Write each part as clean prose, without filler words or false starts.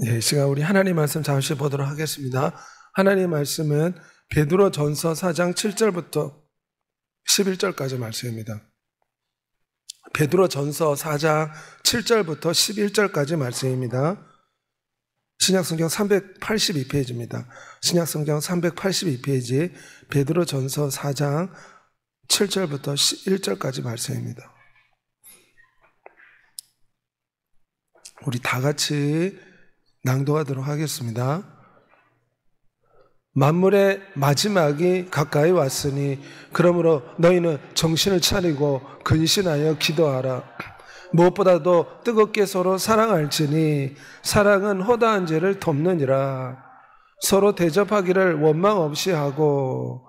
이 시간 우리 하나님 말씀 잠시 보도록 하겠습니다. 하나님 말씀은 베드로전서 4장 7절부터 11절까지 말씀입니다. 베드로전서 4장 7절부터 11절까지 말씀입니다. 신약성경 382페이지입니다. 신약성경 382페이지 베드로전서 4장 7절부터 11절까지 말씀입니다. 우리 다 같이 낭독하도록 하겠습니다. 만물의 마지막이 가까이 왔으니 그러므로 너희는 정신을 차리고 근신하여 기도하라. 무엇보다도 뜨겁게 서로 사랑할지니 사랑은 허다한 죄를 덮느니라. 서로 대접하기를 원망 없이 하고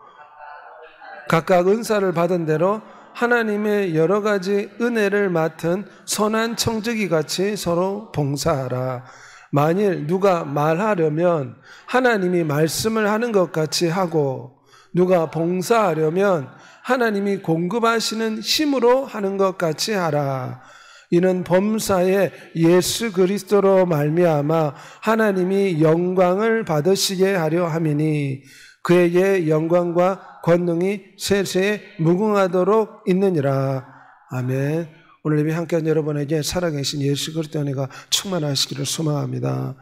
각각 은사를 받은 대로 하나님의 여러 가지 은혜를 맡은 선한 청지기 같이 서로 봉사하라. 만일 누가 말하려면 하나님이 말씀을 하는 것 같이 하고 누가 봉사하려면 하나님이 공급하시는 힘으로 하는 것 같이 하라. 이는 범사에 예수 그리스도로 말미암아 하나님이 영광을 받으시게 하려 함이니 그에게 영광과 권능이 세세에 무궁하도록 있느니라. 아멘. 오늘 예배 함께한 여러분에게 살아계신 예수 그리스도의 은혜가 충만하시기를 소망합니다.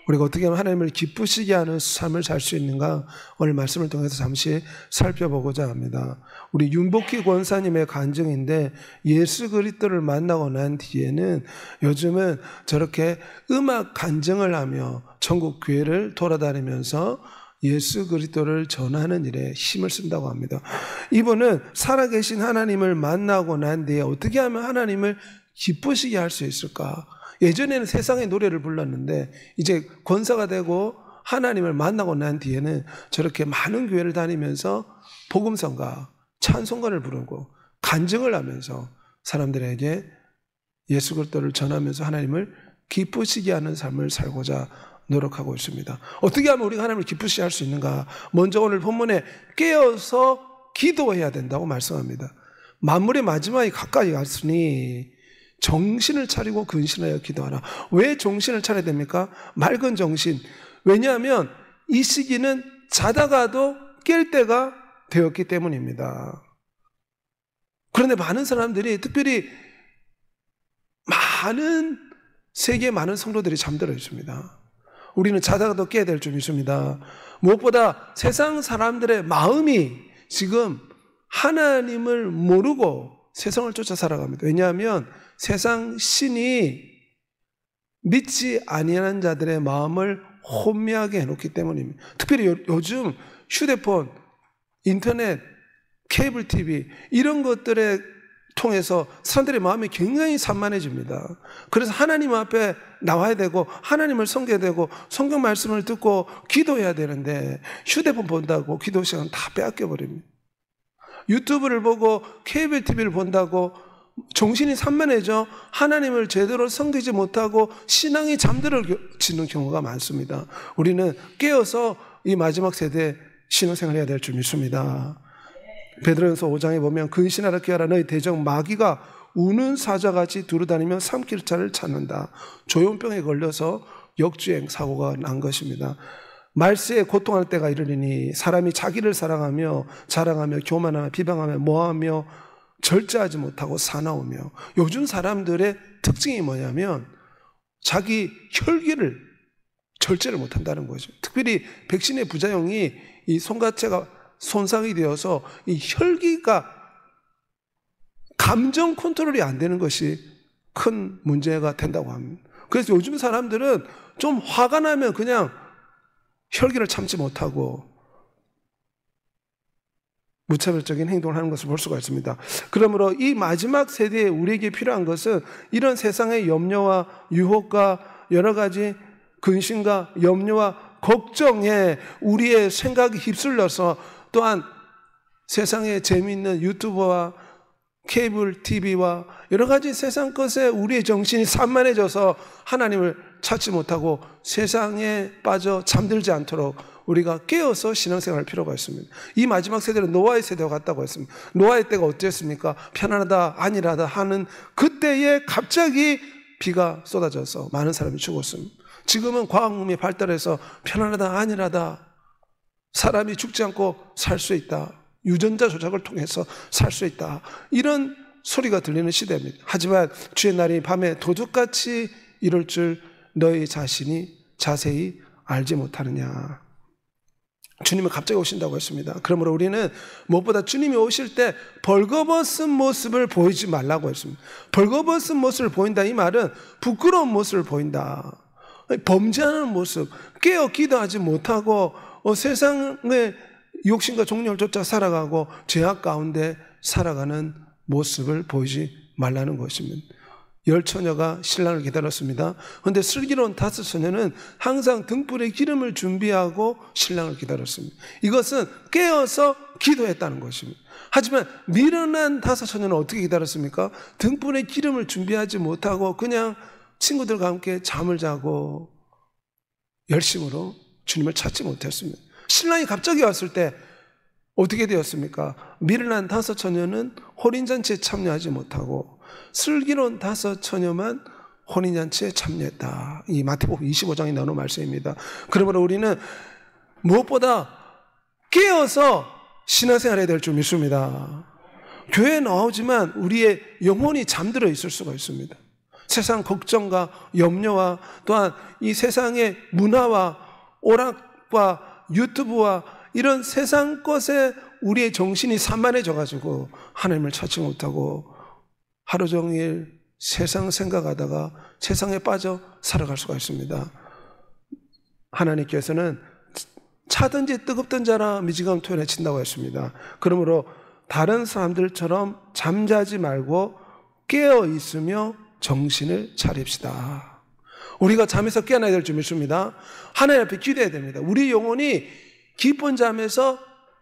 우리가 어떻게 하면 하나님을 기쁘시게 하는 삶을 살 수 있는가 오늘 말씀을 통해서 잠시 살펴보고자 합니다. 우리 윤복희 권사님의 간증인데 예수 그리스도를 만나고 난 뒤에는 요즘은 저렇게 음악 간증을 하며 전국 교회를 돌아다니면서 예수 그리스도를 전하는 일에 힘을 쓴다고 합니다. 이분은 살아계신 하나님을 만나고 난 뒤에 어떻게 하면 하나님을 기쁘시게 할 수 있을까? 예전에는 세상의 노래를 불렀는데 이제 권사가 되고 하나님을 만나고 난 뒤에는 저렇게 많은 교회를 다니면서 복음성가, 찬송가를 부르고 간증을 하면서 사람들에게 예수 그리스도를 전하면서 하나님을 기쁘시게 하는 삶을 살고자 노력하고 있습니다. 어떻게 하면 우리가 하나님을 기쁘시게 할 수 있는가? 먼저 오늘 본문에 깨어서 기도해야 된다고 말씀합니다. 만물의 마지막이 가까이 갔으니 정신을 차리고 근신하여 기도하라. 왜 정신을 차려야 됩니까? 맑은 정신. 왜냐하면 이 시기는 자다가도 깰 때가 되었기 때문입니다. 그런데 많은 사람들이 특별히 세계의 많은 성도들이 잠들어 있습니다. 우리는 자다가도 깨야 될 줄 믿습니다. 무엇보다 세상 사람들의 마음이 지금 하나님을 모르고 세상을 쫓아 살아갑니다. 왜냐하면 세상 신이 믿지 아니하는 자들의 마음을 혼미하게 해놓기 때문입니다. 특별히 요즘 휴대폰, 인터넷, 케이블 TV 이런 것들에 통해서 사람들의 마음이 굉장히 산만해집니다. 그래서 하나님 앞에 나와야 되고 하나님을 섬겨야 되고 성경 말씀을 듣고 기도해야 되는데 휴대폰 본다고 기도 시간 다 빼앗겨버립니다. 유튜브를 보고 케이블 TV를 본다고 정신이 산만해져 하나님을 제대로 섬기지 못하고 신앙이 잠들어지는 경우가 많습니다. 우리는 깨어서 이 마지막 세대에 신앙생활을 해야 될 줄 믿습니다. 베드로전서 5장에 보면 근신하라 깨어라 너희 대적 마귀가 우는 사자같이 두루다니며 삼킬 자를 찾는다. 조현병에 걸려서 역주행 사고가 난 것입니다. 말세에 고통할 때가 이르리니 사람이 자기를 사랑하며 자랑하며 교만하며 비방하며 모하며 절제하지 못하고 사나우며. 요즘 사람들의 특징이 뭐냐면 자기 혈기를 절제를 못한다는 거죠. 특별히 백신의 부작용이 이 손가체가 손상이 되어서 이 혈기가 감정 컨트롤이 안 되는 것이 큰 문제가 된다고 합니다. 그래서 요즘 사람들은 좀 화가 나면 그냥 혈기를 참지 못하고 무차별적인 행동을 하는 것을 볼 수가 있습니다. 그러므로 이 마지막 세대에 우리에게 필요한 것은 이런 세상의 염려와 유혹과 여러 가지 근심과 염려와 걱정에 우리의 생각이 휩쓸려서 또한 세상에 재미있는 유튜버와 케이블 TV와 여러 가지 세상 것에 우리의 정신이 산만해져서 하나님을 찾지 못하고 세상에 빠져 잠들지 않도록 우리가 깨어서 신앙생활할 필요가 있습니다. 이 마지막 세대는 노아의 세대와 같다고 했습니다. 노아의 때가 어땠습니까? 편안하다 안일하다 하는 그때에 갑자기 비가 쏟아져서 많은 사람이 죽었습니다. 지금은 과학문명이 발달해서 편안하다, 안일하다, 사람이 죽지 않고 살 수 있다, 유전자 조작을 통해서 살 수 있다, 이런 소리가 들리는 시대입니다. 하지만 주의 날이 밤에 도둑같이 이럴 줄 너희 자신이 자세히 알지 못하느냐. 주님은 갑자기 오신다고 했습니다. 그러므로 우리는 무엇보다 주님이 오실 때 벌거벗은 모습을 보이지 말라고 했습니다. 벌거벗은 모습을 보인다, 이 말은 부끄러운 모습을 보인다, 범죄하는 모습, 깨어 기도하지 못하고 세상의 욕심과 종려를 쫓아 살아가고 죄악 가운데 살아가는 모습을 보이지 말라는 것입니다. 10처녀가 신랑을 기다렸습니다. 그런데 슬기로운 5처녀는 항상 등불에 기름을 준비하고 신랑을 기다렸습니다. 이것은 깨어서 기도했다는 것입니다. 하지만 미련한 5처녀는 어떻게 기다렸습니까? 등불에 기름을 준비하지 못하고 그냥 친구들과 함께 잠을 자고 열심으로 주님을 찾지 못했습니다. 신랑이 갑자기 왔을 때 어떻게 되었습니까? 미련한 5처녀는 혼인잔치에 참여하지 못하고 슬기로운 5처녀만 혼인잔치에 참여했다. 이 마태복음 25장에 나오는 말씀입니다. 그러므로 우리는 무엇보다 깨어서 신앙생활해야 될 줄 믿습니다. 교회에 나오지만 우리의 영혼이 잠들어 있을 수가 있습니다. 세상 걱정과 염려와 또한 이 세상의 문화와 오락과 유튜브와 이런 세상 것에 우리의 정신이 산만해져 가지고 하나님을 찾지 못하고 하루 종일 세상 생각하다가 세상에 빠져 살아갈 수가 있습니다. 하나님께서는 차든지 뜨겁던 자라 미지근토에 친다고 했습니다. 그러므로 다른 사람들처럼 잠자지 말고 깨어 있으며 정신을 차립시다. 우리가 잠에서 깨어나야 될 줄 믿습니다. 하나님 앞에 기도해야 됩니다. 우리 영혼이 깊은 잠에서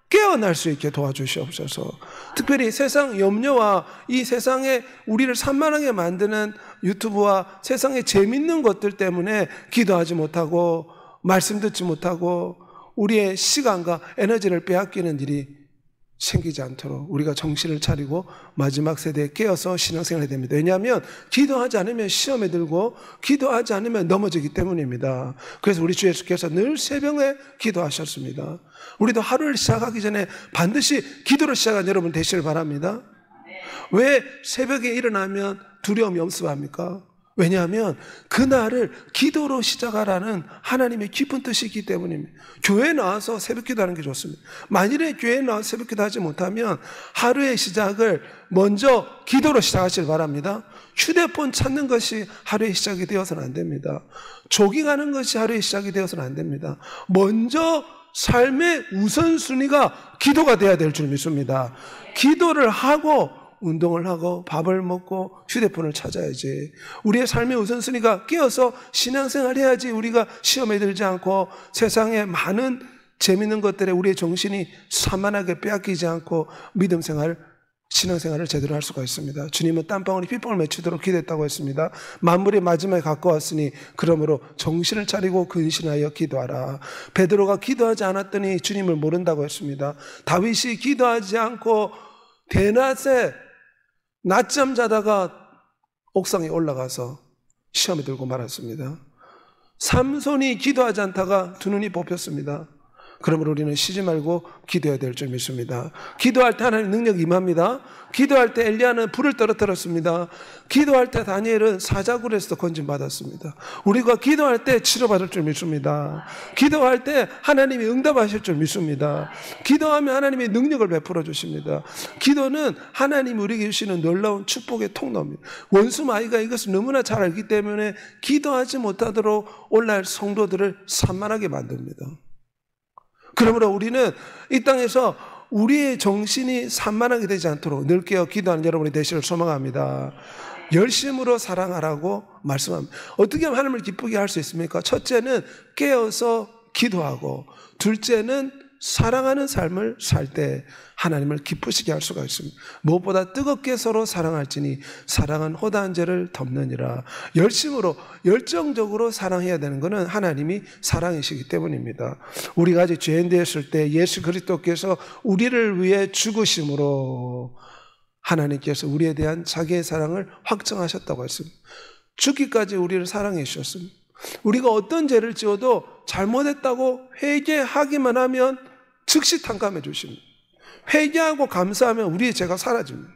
깨어날 수 있게 도와주시옵소서. 특별히 세상 염려와 이 세상에 우리를 산만하게 만드는 유튜브와 세상의 재밌는 것들 때문에 기도하지 못하고 말씀 듣지 못하고 우리의 시간과 에너지를 빼앗기는 일이 생기지 않도록 우리가 정신을 차리고 마지막 세대에 깨어서 신앙생활을 해야 됩니다. 왜냐하면 기도하지 않으면 시험에 들고 기도하지 않으면 넘어지기 때문입니다. 그래서 우리 주 예수께서 늘 새벽에 기도하셨습니다. 우리도 하루를 시작하기 전에 반드시 기도로 시작한 여러분 되시길 바랍니다. 왜 새벽에 일어나면 두려움이 엄습합니까? 왜냐하면 그날을 기도로 시작하라는 하나님의 깊은 뜻이 있기 때문입니다. 교회에 나와서 새벽 기도하는 게 좋습니다. 만일에 교회에 나와서 새벽 기도하지 못하면 하루의 시작을 먼저 기도로 시작하시길 바랍니다. 휴대폰 찾는 것이 하루의 시작이 되어서는 안 됩니다. 조깅하는 것이 하루의 시작이 되어서는 안 됩니다. 먼저 삶의 우선순위가 기도가 돼야 될 줄 믿습니다. 기도를 하고 운동을 하고 밥을 먹고 휴대폰을 찾아야지. 우리의 삶의 우선순위가 깨어서 신앙생활 해야지 우리가 시험에 들지 않고 세상에 많은 재밌는 것들에 우리의 정신이 산만하게 빼앗기지 않고 믿음생활, 신앙생활을 제대로 할 수가 있습니다. 주님은 땀방울이 핏방울 맺히도록 기도했다고 했습니다. 만물의 마지막에 가까웠으니 그러므로 정신을 차리고 근신하여 기도하라. 베드로가 기도하지 않았더니 주님을 모른다고 했습니다. 다윗이 기도하지 않고 대낮에 낮잠 자다가 옥상에 올라가서 시험에 들고 말았습니다. 삼손이 기도하지 않다가 두 눈이 뽑혔습니다. 그러므로 우리는 쉬지 말고 기도해야 될 줄 믿습니다. 기도할 때 하나님 능력이 임합니다. 기도할 때 엘리야는 불을 떨어뜨렸습니다. 기도할 때 다니엘은 사자굴에서 건진받았습니다. 우리가 기도할 때 치료받을 줄 믿습니다. 기도할 때 하나님이 응답하실 줄 믿습니다. 기도하면 하나님이 능력을 베풀어 주십니다. 기도는 하나님이 우리에게 주시는 놀라운 축복의 통로입니다. 원수 마귀가 이것을 너무나 잘 알기 때문에 기도하지 못하도록 오늘날 성도들을 산만하게 만듭니다. 그러므로 우리는 이 땅에서 우리의 정신이 산만하게 되지 않도록 늘 깨어 기도하는 여러분이 되시기를 소망합니다. 열심으로 사랑하라고 말씀합니다. 어떻게 하면 하나님을 기쁘게 할 수 있습니까? 첫째는 깨어서 기도하고, 둘째는 사랑하는 삶을 살 때 하나님을 기쁘시게 할 수가 있습니다. 무엇보다 뜨겁게 서로 사랑할지니 사랑은 허다한 죄를 덮느니라. 열심으로 열정적으로 사랑해야 되는 것은 하나님이 사랑이시기 때문입니다. 우리가 아직 죄인 되었을 때 예수 그리스도께서 우리를 위해 죽으심으로 하나님께서 우리에 대한 자기의 사랑을 확정하셨다고 했습니다. 죽기까지 우리를 사랑해 주셨습니다. 우리가 어떤 죄를 지어도 잘못했다고 회개하기만 하면 즉시 탕감해 주십니다. 회개하고 감사하면 우리의 죄가 사라집니다.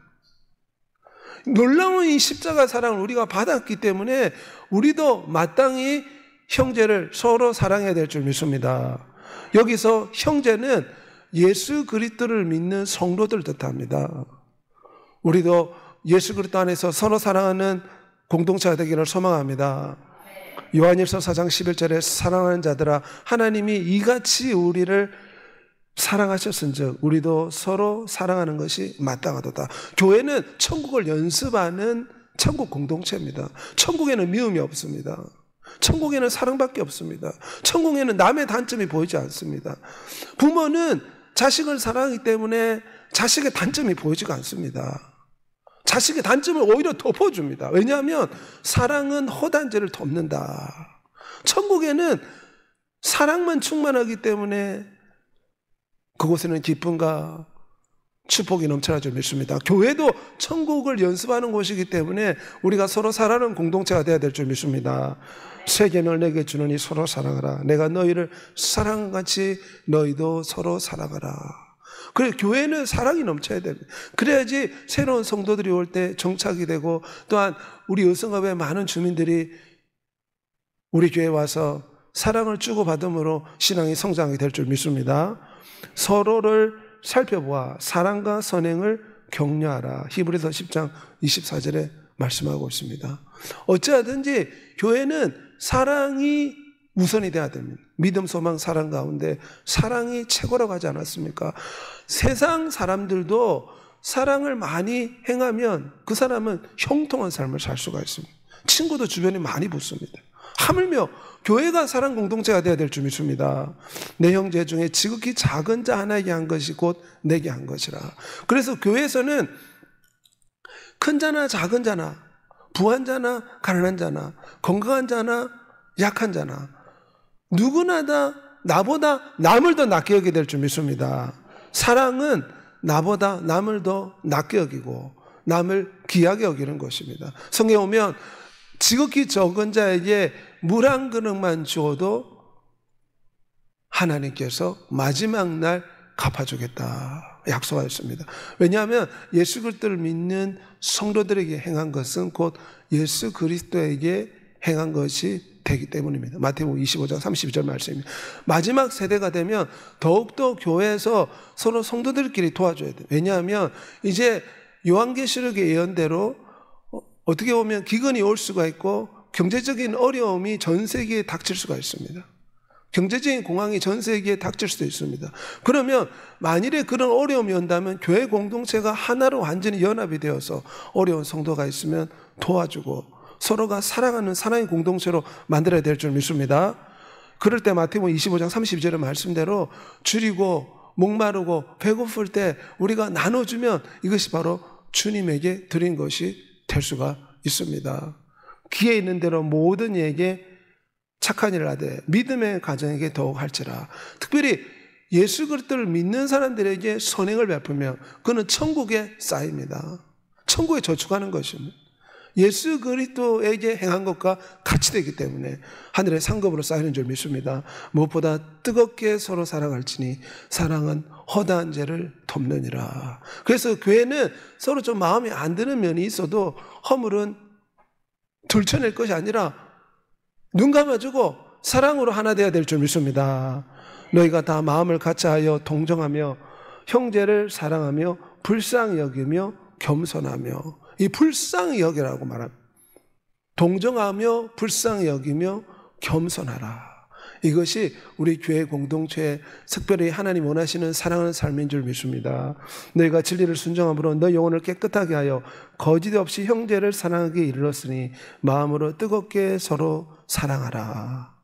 놀라운 이 십자가 사랑을 우리가 받았기 때문에 우리도 마땅히 형제를 서로 사랑해야 될 줄 믿습니다. 여기서 형제는 예수 그리스도를 믿는 성도들 뜻합니다. 우리도 예수 그리스도 안에서 서로 사랑하는 공동체가 되기를 소망합니다. 요한일서 4장 11절에 사랑하는 자들아 하나님이 이같이 우리를 사랑하셨은즉 우리도 서로 사랑하는 것이 마땅하도다. 교회는 천국을 연습하는 천국 공동체입니다. 천국에는 미움이 없습니다. 천국에는 사랑밖에 없습니다. 천국에는 남의 단점이 보이지 않습니다. 부모는 자식을 사랑하기 때문에 자식의 단점이 보이지가 않습니다. 자식의 단점을 오히려 덮어줍니다. 왜냐하면 사랑은 허다한 죄를 덮는다. 천국에는 사랑만 충만하기 때문에 그곳에는 기쁨과 축복이 넘쳐날 줄 믿습니다. 교회도 천국을 연습하는 곳이기 때문에 우리가 서로 사랑하는 공동체가 되어야 될 줄 믿습니다. 새 계명을 내게 주노니 서로 사랑하라. 내가 너희를 사랑같이 너희도 서로 사랑하라. 그래서 교회는 사랑이 넘쳐야 됩니다. 그래야지 새로운 성도들이 올 때 정착이 되고 또한 우리 여성업의 많은 주민들이 우리 교회에 와서 사랑을 주고받음으로 신앙이 성장하게 될 줄 믿습니다. 서로를 살펴보아 사랑과 선행을 격려하라. 히브리서 10장 24절에 말씀하고 있습니다. 어찌하든지 교회는 사랑이 우선이 돼야 됩니다. 믿음, 소망, 사랑 가운데 사랑이 최고라고 하지 않았습니까? 세상 사람들도 사랑을 많이 행하면 그 사람은 형통한 삶을 살 수가 있습니다. 친구도 주변에 많이 붙습니다. 하물며 교회가 사랑 공동체가 되어야 될 줄 믿습니다. 내 형제 중에 지극히 작은 자 하나에게 한 것이 곧 내게 한 것이라. 그래서 교회에서는 큰 자나 작은 자나 부한 자나 가난한 자나 건강한 자나 약한 자나 누구나 다 나보다 남을 더 낫게 여기게 될 줄 믿습니다. 사랑은 나보다 남을 더 낫게 여기고 남을 귀하게 여기는 것입니다. 성경에 오면 지극히 적은 자에게 물 한 그릇만 주어도 하나님께서 마지막 날 갚아주겠다 약속하였습니다. 왜냐하면 예수 그리스도를 믿는 성도들에게 행한 것은 곧 예수 그리스도에게 행한 것이 되기 때문입니다. 마태복음 25장 32절 말씀입니다. 마지막 세대가 되면 더욱더 교회에서 서로 성도들끼리 도와줘야 돼요. 왜냐하면 이제 요한계시록의 예언대로 어떻게 보면 기근이 올 수가 있고 경제적인 어려움이 전 세계에 닥칠 수가 있습니다. 경제적인 공황이 전 세계에 닥칠 수도 있습니다. 그러면 만일에 그런 어려움이 온다면 교회 공동체가 하나로 완전히 연합이 되어서 어려운 성도가 있으면 도와주고 서로가 사랑하는 사랑의 공동체로 만들어야 될 줄 믿습니다. 그럴 때 마태복음 25장 32절의 말씀대로 줄이고 목마르고 배고플 때 우리가 나눠주면 이것이 바로 주님에게 드린 것이 될 수가 있습니다. 기회 있는 대로 모든 이에게 착한 일을 하되 믿음의 가정에게 더욱 할지라. 특별히 예수 그리스도를 믿는 사람들에게 선행을 베풀면 그는 천국에 쌓입니다. 천국에 저축하는 것입니다. 예수 그리스도에게 행한 것과 같이 되기 때문에 하늘의 상급으로 쌓이는 줄 믿습니다. 무엇보다 뜨겁게 서로 사랑할지니 사랑은 허다한 죄를 덮느니라. 그래서 교회는 서로 좀 마음에 안 드는 면이 있어도 허물은 들춰낼 것이 아니라 눈 감아주고 사랑으로 하나 되어야 될 줄 믿습니다. 너희가 다 마음을 같이하여 동정하며 형제를 사랑하며 불쌍히 여기며 겸손하며, 이 불쌍히 여기라고 말합니다. 동정하며 불쌍히 여기며 겸손하라. 이것이 우리 교회 공동체에 특별히 하나님 원하시는 사랑하는 삶인 줄 믿습니다. 너희가 진리를 순종함으로 너 영혼을 깨끗하게 하여 거짓 없이 형제를 사랑하게 이르렀으니 마음으로 뜨겁게 서로 사랑하라.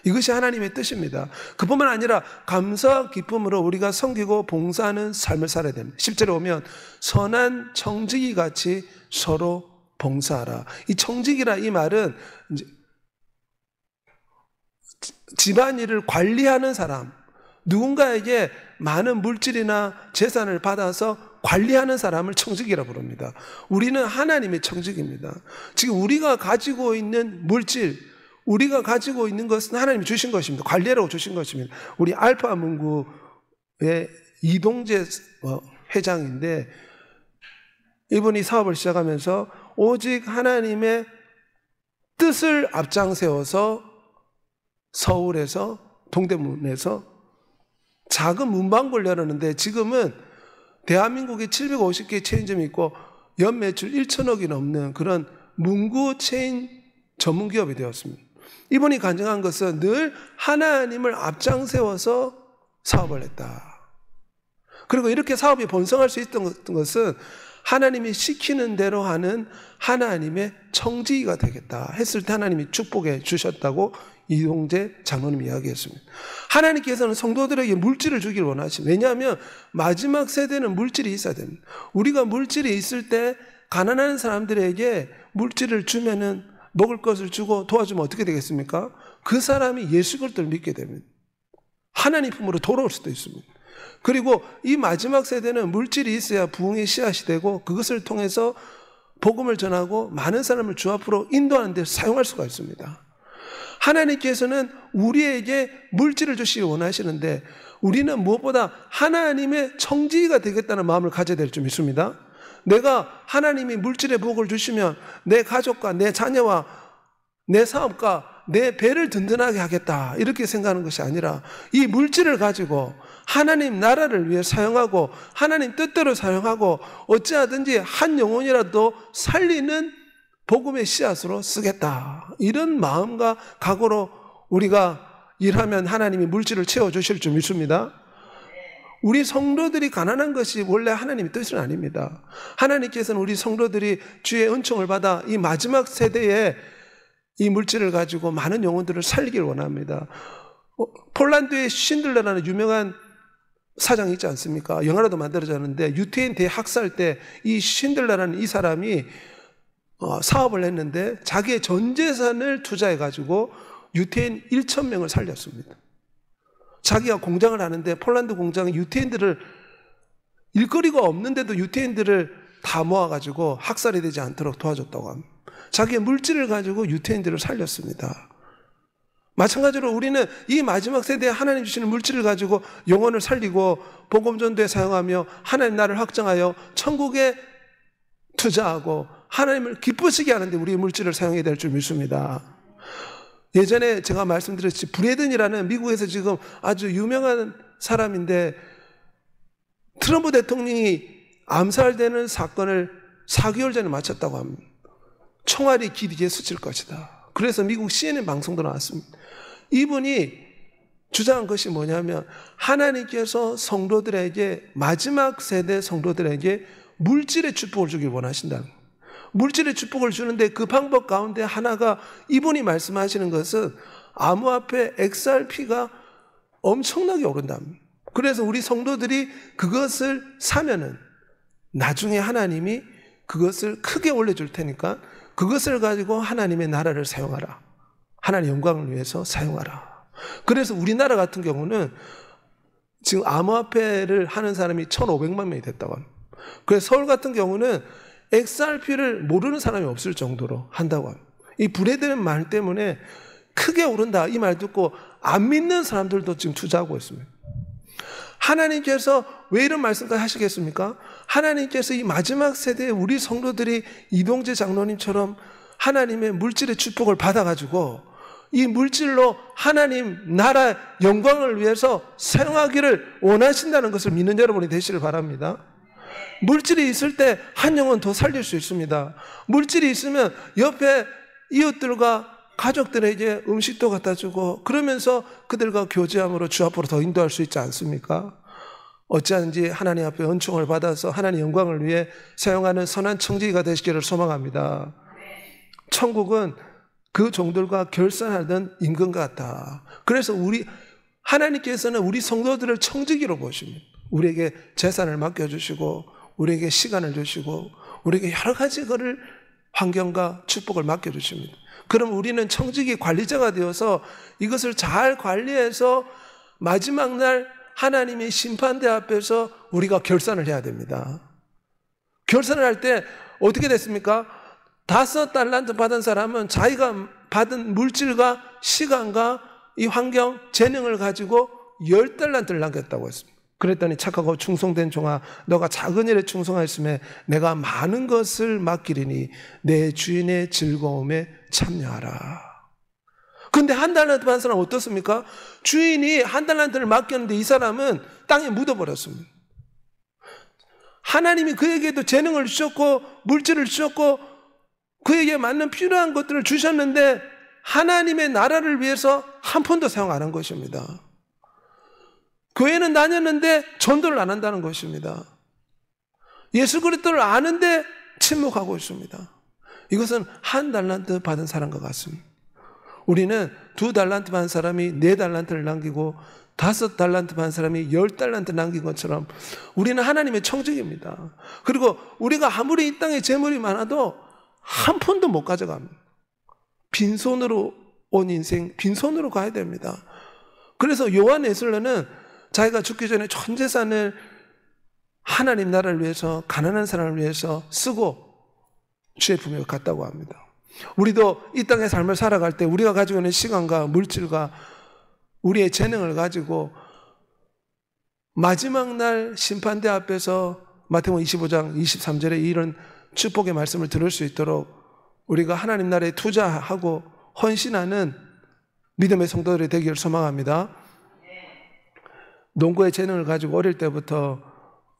이것이 하나님의 뜻입니다. 그뿐만 아니라 감사와 기쁨으로 우리가 섬기고 봉사하는 삶을 살아야 됩니다. 10절에 오면 선한 청지기 같이 서로 봉사하라. 이 청지기라 이 말은 이제 집안일을 관리하는 사람, 누군가에게 많은 물질이나 재산을 받아서 관리하는 사람을 청지기라고 부릅니다. 우리는 하나님의 청지기입니다. 지금 우리가 가지고 있는 물질, 우리가 가지고 있는 것은 하나님이 주신 것입니다. 관리라고 주신 것입니다. 우리 알파 문구의 이동재 회장인데, 이분이 사업을 시작하면서 오직 하나님의 뜻을 앞장세워서 서울에서 동대문에서 작은 문방구를 열었는데, 지금은 대한민국에 750개의 체인점이 있고 연매출 1천억이 넘는 그런 문구 체인 전문 기업이 되었습니다. 이분이 간증한 것은 늘 하나님을 앞장세워서 사업을 했다. 그리고 이렇게 사업이 번성할 수 있던 것은 하나님이 시키는 대로 하는 하나님의 청지기가 되겠다 했을 때 하나님이 축복해 주셨다고 이동재 장로님이 이야기했습니다. 하나님께서는 성도들에게 물질을 주기를 원하십니다. 왜냐하면 마지막 세대는 물질이 있어야 됩니다. 우리가 물질이 있을 때 가난한 사람들에게 물질을 주면은 먹을 것을 주고 도와주면 어떻게 되겠습니까? 그 사람이 예수 그리스도를 믿게 됩니다. 하나님 품으로 돌아올 수도 있습니다. 그리고 이 마지막 세대는 물질이 있어야 부흥의 씨앗이 되고 그것을 통해서 복음을 전하고 많은 사람을 주 앞으로 인도하는 데 사용할 수가 있습니다. 하나님께서는 우리에게 물질을 주시기 원하시는데 우리는 무엇보다 하나님의 청지기가 되겠다는 마음을 가져야 될 줄 믿습니다. 내가 하나님이 물질의 복을 주시면 내 가족과 내 자녀와 내 사업과 내 배를 든든하게 하겠다 이렇게 생각하는 것이 아니라 이 물질을 가지고 하나님 나라를 위해 사용하고 하나님 뜻대로 사용하고 어찌하든지 한 영혼이라도 살리는 복음의 씨앗으로 쓰겠다, 이런 마음과 각오로 우리가 일하면 하나님이 물질을 채워주실 줄 믿습니다. 우리 성도들이 가난한 것이 원래 하나님의 뜻은 아닙니다. 하나님께서는 우리 성도들이 주의 은총을 받아 이 마지막 세대에 이 물질을 가지고 많은 영혼들을 살리길 원합니다. 폴란드의 신들레라는 유명한 사장이 있지 않습니까? 영화로도 만들어졌는데 유태인 대학살 때 이 신들레라는 이 사람이 사업을 했는데 자기의 전 재산을 투자해가지고 유태인 1,000명을 살렸습니다. 자기가 공장을 하는데 폴란드 공장에 유태인들을 일거리가 없는데도 유태인들을 다 모아가지고 학살이 되지 않도록 도와줬다고 합니다. 자기의 물질을 가지고 유태인들을 살렸습니다. 마찬가지로 우리는 이 마지막 세대에 하나님 주시는 물질을 가지고 영혼을 살리고 복음전도에 사용하며 하나님 나라를 확장하여 천국에 투자하고 하나님을 기쁘시게 하는데 우리의 물질을 사용해야 될 줄 믿습니다. 예전에 제가 말씀드렸지, 브레든이라는 미국에서 지금 아주 유명한 사람인데 트럼프 대통령이 암살되는 사건을 4개월 전에 마쳤다고 합니다. 총알이 귀 뒤에 스칠 것이다. 그래서 미국 CNN 방송도 나왔습니다. 이분이 주장한 것이 뭐냐면 하나님께서 성도들에게, 마지막 세대 성도들에게 물질의 축복을 주길 원하신다는 거예요. 물질의 축복을 주는데 그 방법 가운데 하나가 이분이 말씀하시는 것은 암호화폐 XRP가 엄청나게 오른답니다. 그래서 우리 성도들이 그것을 사면은 나중에 하나님이 그것을 크게 올려줄 테니까 그것을 가지고 하나님의 나라를 사용하라. 하나님의 영광을 위해서 사용하라. 그래서 우리나라 같은 경우는 지금 암호화폐를 하는 사람이 1,500만 명이 됐다고 합니다. 그래서 서울 같은 경우는 XRP를 모르는 사람이 없을 정도로 한다고 합니다. 이 브레드의 말 때문에 크게 오른다 이 말 듣고 안 믿는 사람들도 지금 투자하고 있습니다. 하나님께서 왜 이런 말씀까지 하시겠습니까? 하나님께서 이 마지막 세대에 우리 성도들이 이동재 장로님처럼 하나님의 물질의 축복을 받아가지고 이 물질로 하나님 나라 영광을 위해서 사용하기를 원하신다는 것을 믿는 여러분이 되시길 바랍니다. 물질이 있을 때 한 영혼 더 살릴 수 있습니다. 물질이 있으면 옆에 이웃들과 가족들에게 음식도 갖다 주고 그러면서 그들과 교제함으로 주 앞으로 더 인도할 수 있지 않습니까? 어찌하든지 하나님 앞에 은총을 받아서 하나님 영광을 위해 사용하는 선한 청지기가 되시기를 소망합니다. 천국은 그 종들과 결산하던 임금 같다. 그래서 하나님께서는 우리 성도들을 청지기로 보십니다. 우리에게 재산을 맡겨주시고 우리에게 시간을 주시고 우리에게 여러 가지 거를 환경과 축복을 맡겨주십니다. 그럼 우리는 청지기 관리자가 되어서 이것을 잘 관리해서 마지막 날 하나님의 심판대 앞에서 우리가 결산을 해야 됩니다. 결산을 할 때 어떻게 됐습니까? 5달란트 받은 사람은 자기가 받은 물질과 시간과 이 환경, 재능을 가지고 10달란트를 남겼다고 했습니다. 그랬더니 착하고 충성된 종아, 너가 작은 일에 충성하였음에 내가 많은 것을 맡기리니 내 주인의 즐거움에 참여하라. 근데 1달란트 받은 사람은 어떻습니까? 주인이 1달란트를 맡겼는데 이 사람은 땅에 묻어버렸습니다. 하나님이 그에게도 재능을 주셨고 물질을 주셨고 그에게 맞는 필요한 것들을 주셨는데 하나님의 나라를 위해서 한 푼도 사용 안 한 것입니다. 교회는 다녔는데 전도를 안 한다는 것입니다. 예수 그리스도를 아는데 침묵하고 있습니다. 이것은 1달란트 받은 사람과 같습니다. 우리는 2달란트 받은 사람이 4달란트를 남기고 5달란트 받은 사람이 10달란트 남긴 것처럼 우리는 하나님의 청직입니다. 그리고 우리가 아무리 이 땅에 재물이 많아도 한 푼도 못 가져갑니다. 빈손으로 온 인생, 빈손으로 가야 됩니다. 그래서 요한 에슬러는 자기가 죽기 전에 전 재산을 하나님 나라를 위해서, 가난한 사람을 위해서 쓰고 주의 품에 갔다고 합니다. 우리도 이 땅의 삶을 살아갈 때 우리가 가지고 있는 시간과 물질과 우리의 재능을 가지고 마지막 날 심판대 앞에서 마태복음 25장 23절에 이런 축복의 말씀을 들을 수 있도록 우리가 하나님 나라에 투자하고 헌신하는 믿음의 성도들이 되기를 소망합니다. 농구의 재능을 가지고 어릴 때부터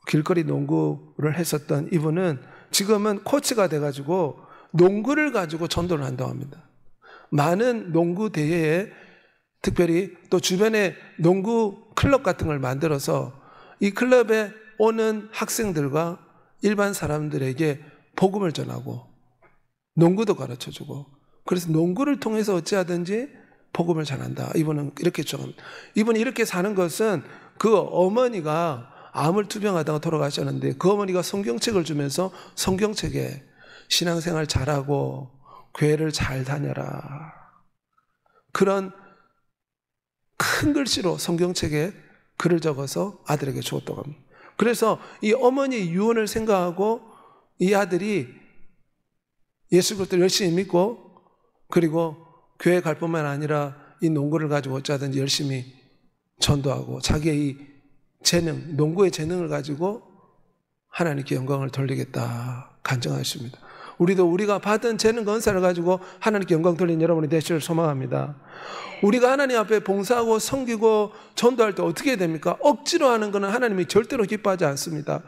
길거리 농구를 했었던 이분은 지금은 코치가 돼가지고 농구를 가지고 전도를 한다고 합니다. 많은 농구 대회에 특별히 또 주변에 농구 클럽 같은 걸 만들어서 이 클럽에 오는 학생들과 일반 사람들에게 복음을 전하고 농구도 가르쳐주고 그래서 농구를 통해서 어찌하든지 복음을 전한다. 이분은 이렇게 정합니다. 이분이 이렇게 사는 것은 그 어머니가 암을 투병하다가 돌아가셨는데 그 어머니가 성경책을 주면서 성경책에 신앙생활 잘하고 교회를 잘 다녀라. 그런 큰 글씨로 성경책에 글을 적어서 아들에게 주었다고 합니다. 그래서 이 어머니 유언을 생각하고 이 아들이 예수 그리스도를 열심히 믿고 그리고 교회 갈 뿐만 아니라 이 농구를 가지고 어쩌든지 열심히 전도하고 자기의 이 재능, 농구의 재능을 가지고 하나님께 영광을 돌리겠다 간증하였습니다. 우리도 우리가 받은 재능과 은사를 가지고 하나님께 영광 돌리는 여러분이 되시기를 소망합니다. 우리가 하나님 앞에 봉사하고 섬기고 전도할 때 어떻게 됩니까? 억지로 하는 것은 하나님이 절대로 기뻐하지 않습니다.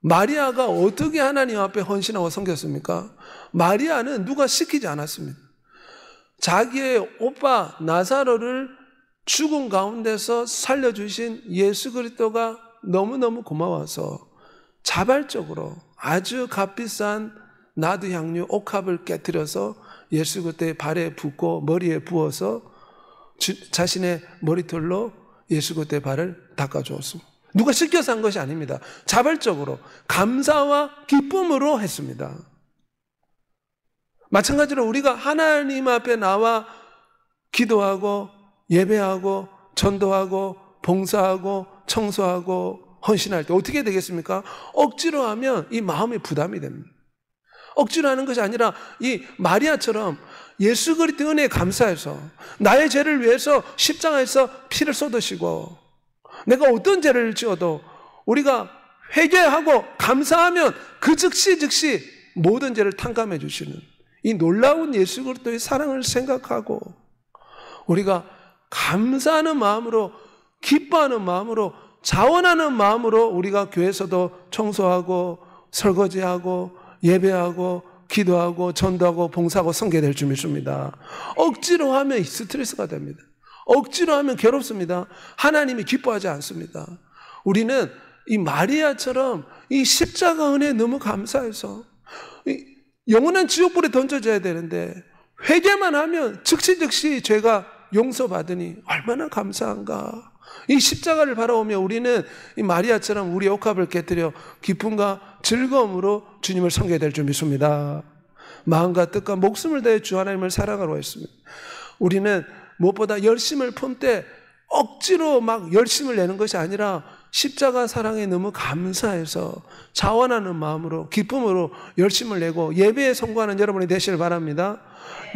마리아가 어떻게 하나님 앞에 헌신하고 섬겼습니까? 마리아는 누가 시키지 않았습니다. 자기의 오빠 나사로를 죽은 가운데서 살려주신 예수 그리스도가 너무너무 고마워서 자발적으로 아주 값비싼 나드 향유 옥합을 깨뜨려서 예수 그리스도의 발에 붓고 머리에 부어서 자신의 머리털로 예수 그리스도의 발을 닦아주었습니다. 누가 시켜서 한 것이 아닙니다. 자발적으로 감사와 기쁨으로 했습니다. 마찬가지로 우리가 하나님 앞에 나와 기도하고 예배하고 전도하고 봉사하고 청소하고 헌신할 때 어떻게 되겠습니까? 억지로 하면 이 마음이 부담이 됩니다. 억지로 하는 것이 아니라 이 마리아처럼 예수 그리스도의 은혜에 감사해서 나의 죄를 위해서 십자가에서 피를 쏟으시고 내가 어떤 죄를 지어도 우리가 회개하고 감사하면 그 즉시 모든 죄를 탕감해 주시는 이 놀라운 예수 그리스도의 사랑을 생각하고 우리가 감사하는 마음으로 기뻐하는 마음으로 자원하는 마음으로 우리가 교회에서도 청소하고 설거지하고 예배하고 기도하고 전도하고 봉사하고 섬겨야 될 줄 믿습니다. 억지로 하면 스트레스가 됩니다. 억지로 하면 괴롭습니다. 하나님이 기뻐하지 않습니다. 우리는 이 마리아처럼 이 십자가 은혜에 너무 감사해서 영원한 지옥불에 던져져야 되는데 회개만 하면 즉시 죄가 용서받으니 얼마나 감사한가. 이 십자가를 바라보며 우리는 이 마리아처럼 우리의 옥합을 깨뜨려 기쁨과 즐거움으로 주님을 섬겨야 될 줄 믿습니다. 마음과 뜻과 목숨을 다해 주 하나님을 사랑하러 했습니다. 우리는 무엇보다 열심을 품되 억지로 막 열심을 내는 것이 아니라 십자가 사랑에 너무 감사해서 자원하는 마음으로 기쁨으로 열심을 내고 예배에 성공하는 여러분이 되시길 바랍니다.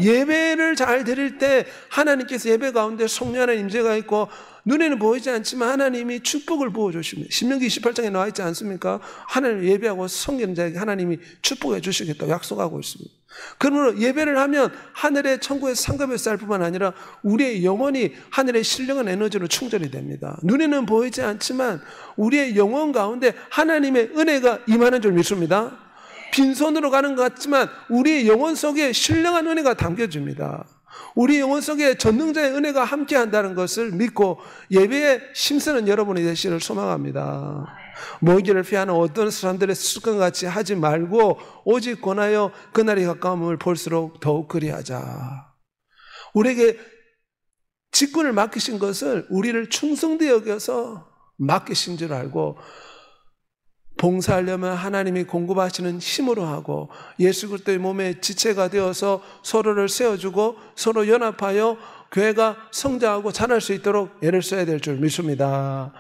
예배를 잘 드릴 때 하나님께서 예배 가운데 성령 하나님 임재가 있고 눈에는 보이지 않지만 하나님이 축복을 부어주십니다. 신명기 28장에 나와 있지 않습니까? 하나님 예배하고 섬기는 자에게 하나님이 축복해 주시겠다고 약속하고 있습니다. 그러므로 예배를 하면 하늘의 천국의 상급의 쌀뿐만 아니라 우리의 영혼이 하늘의 신령한 에너지로 충전이 됩니다. 눈에는 보이지 않지만 우리의 영혼 가운데 하나님의 은혜가 임하는 줄 믿습니다. 빈손으로 가는 것 같지만 우리의 영혼 속에 신령한 은혜가 담겨집니다. 우리 영혼 속에 전능자의 은혜가 함께 한다는 것을 믿고 예배에 힘쓰는 여러분이 되시기를 소망합니다. 모이기를 피하는 어떤 사람들의 습관같이 하지 말고 오직 권하여 그날이 가까움을 볼수록 더욱 그리하자. 우리에게 직분을 맡기신 것을 우리를 충성되이 여겨서 맡기신 줄 알고 봉사하려면 하나님이 공급하시는 힘으로 하고 예수 그리스도의 몸의 지체가 되어서 서로를 세워주고 서로 연합하여 교회가 성장하고 자랄 수 있도록 애를 써야 될 줄 믿습니다.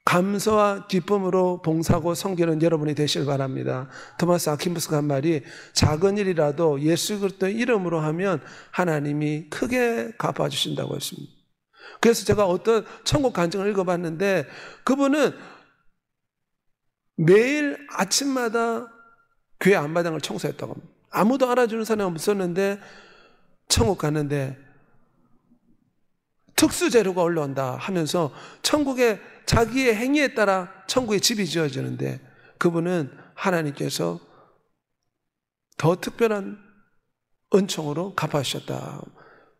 감사와 기쁨으로 봉사하고 섬기는 여러분이 되시길 바랍니다. 토마스 아퀴무스가 한 말이 작은 일이라도 예수 그리스도의 이름으로 하면 하나님이 크게 갚아주신다고 했습니다. 그래서 제가 어떤 천국 간증을 읽어봤는데 그분은 매일 아침마다 교회 앞마당을 청소했다고 합니다. 아무도 알아주는 사람이 없었는데 천국 갔는데 특수 재료가 올라온다 하면서 천국에 자기의 행위에 따라 천국에 집이 지어지는데 그분은 하나님께서 더 특별한 은총으로 갚아주셨다.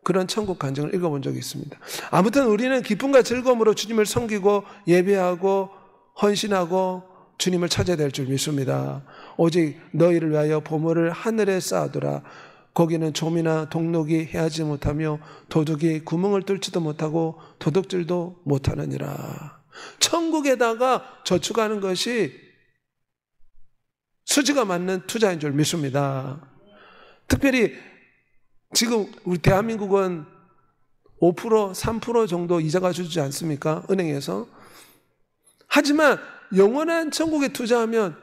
그런 천국 간증을 읽어본 적이 있습니다. 아무튼 우리는 기쁨과 즐거움으로 주님을 섬기고 예배하고 헌신하고 주님을 찾아야 될 줄 믿습니다. 오직 너희를 위하여 보물을 하늘에 쌓아두라. 거기는 좀이나 동록이 해하지 못하며 도둑이 구멍을 뚫지도 못하고 도둑질도 못하느니라. 천국에다가 저축하는 것이 수지가 맞는 투자인 줄 믿습니다. 특별히 지금 우리 대한민국은 5%, 3% 정도 이자가 주지 않습니까? 은행에서. 하지만 영원한 천국에 투자하면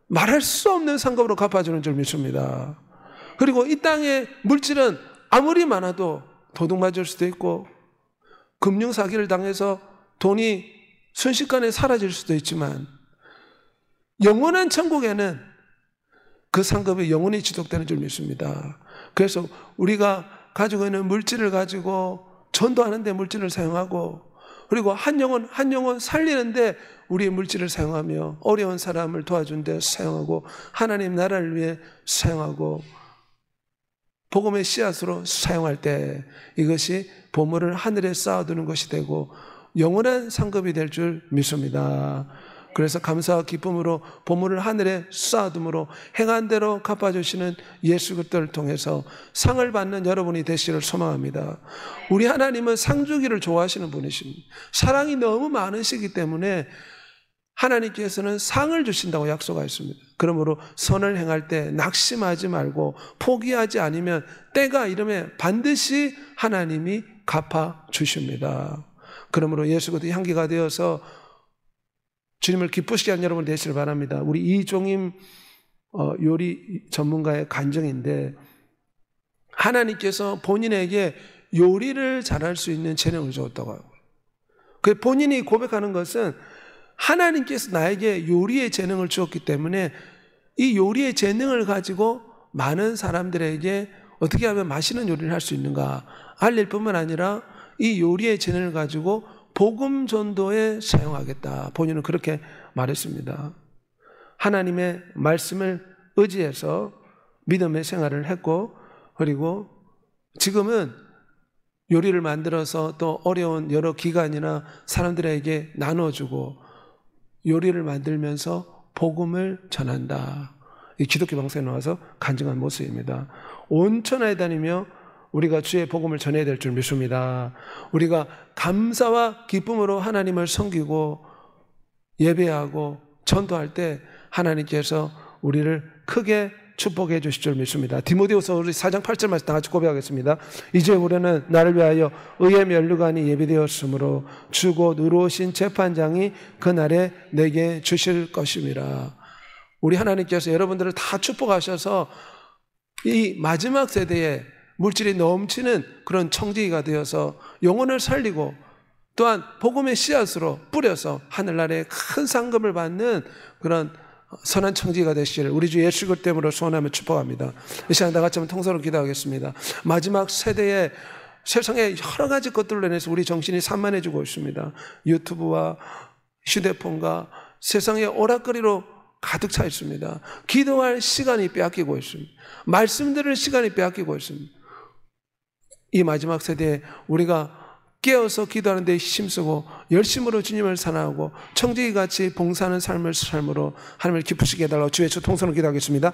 말할 수 없는 상급으로 갚아주는 줄 믿습니다. 그리고 이 땅의 물질은 아무리 많아도 도둑 맞을 수도 있고 금융 사기를 당해서 돈이 순식간에 사라질 수도 있지만 영원한 천국에는 그 상급이 영원히 지속되는 줄 믿습니다. 그래서 우리가 가지고 있는 물질을 가지고 전도하는 데 물질을 사용하고 그리고 한 영혼 살리는데 우리의 물질을 사용하며 어려운 사람을 도와준 데 사용하고 하나님 나라를 위해 사용하고 복음의 씨앗으로 사용할 때 이것이 보물을 하늘에 쌓아두는 것이 되고 영원한 상급이 될 줄 믿습니다. 그래서 감사와 기쁨으로 보물을 하늘에 쌓아둠으로 행한 대로 갚아주시는 예수 그리스도를 통해서 상을 받는 여러분이 되시기를 소망합니다. 우리 하나님은 상 주기를 좋아하시는 분이십니다. 사랑이 너무 많으시기 때문에 하나님께서는 상을 주신다고 약속하셨습니다. 그러므로 선을 행할 때 낙심하지 말고 포기하지 않으면 때가 이르면 반드시 하나님이 갚아주십니다. 그러므로 예수 그리스도의 향기가 되어서 주님을 기쁘시게 하는 여러분 되시길 바랍니다. 우리 이종임 요리 전문가의 간증인데 하나님께서 본인에게 요리를 잘할 수 있는 재능을 주었다고 하고요. 그 본인이 고백하는 것은 하나님께서 나에게 요리의 재능을 주었기 때문에 이 요리의 재능을 가지고 많은 사람들에게 어떻게 하면 맛있는 요리를 할 수 있는가 알릴 뿐만 아니라 이 요리의 재능을 가지고 복음 전도에 사용하겠다. 본인은 그렇게 말했습니다. 하나님의 말씀을 의지해서 믿음의 생활을 했고 그리고 지금은 요리를 만들어서 또 어려운 여러 기관이나 사람들에게 나눠주고 요리를 만들면서 복음을 전한다. 이 기독교 방송에 나와서 간증한 모습입니다. 온 천하에 다니며 우리가 주의 복음을 전해야 될 줄 믿습니다. 우리가 감사와 기쁨으로 하나님을 섬기고 예배하고 전도할 때 하나님께서 우리를 크게 축복해 주실 줄 믿습니다. 디모데후서 4장 8절 말씀 다 같이 고백하겠습니다. 이제 우리는 나를 위하여 의의 면류관이 예비되었으므로 주고 누르신 재판장이 그날에 내게 주실 것임이라. 우리 하나님께서 여러분들을 다 축복하셔서 이 마지막 세대에 물질이 넘치는 그런 청지기가 되어서 영혼을 살리고 또한 복음의 씨앗으로 뿌려서 하늘나라에 큰 상급을 받는 그런 선한 청지기가 되시기를 우리 주 예수 그리스도 이름으로 소원하며 축복합니다. 이 시간 다 같이 한번 통성으로 기도하겠습니다. 마지막 세대에 세상에 여러 가지 것들로 인해서 우리 정신이 산만해지고 있습니다. 유튜브와 휴대폰과 세상의 오락거리로 가득 차 있습니다. 기도할 시간이 빼앗기고 있습니다. 말씀 들을 시간이 빼앗기고 있습니다. 이 마지막 세대에 우리가 깨어서 기도하는 데 힘쓰고 열심으로 주님을 사랑하고 청지기같이 봉사하는 삶을 삶으로 하나님을 기쁘시게 해달라고 주의 통성으로 기도하겠습니다.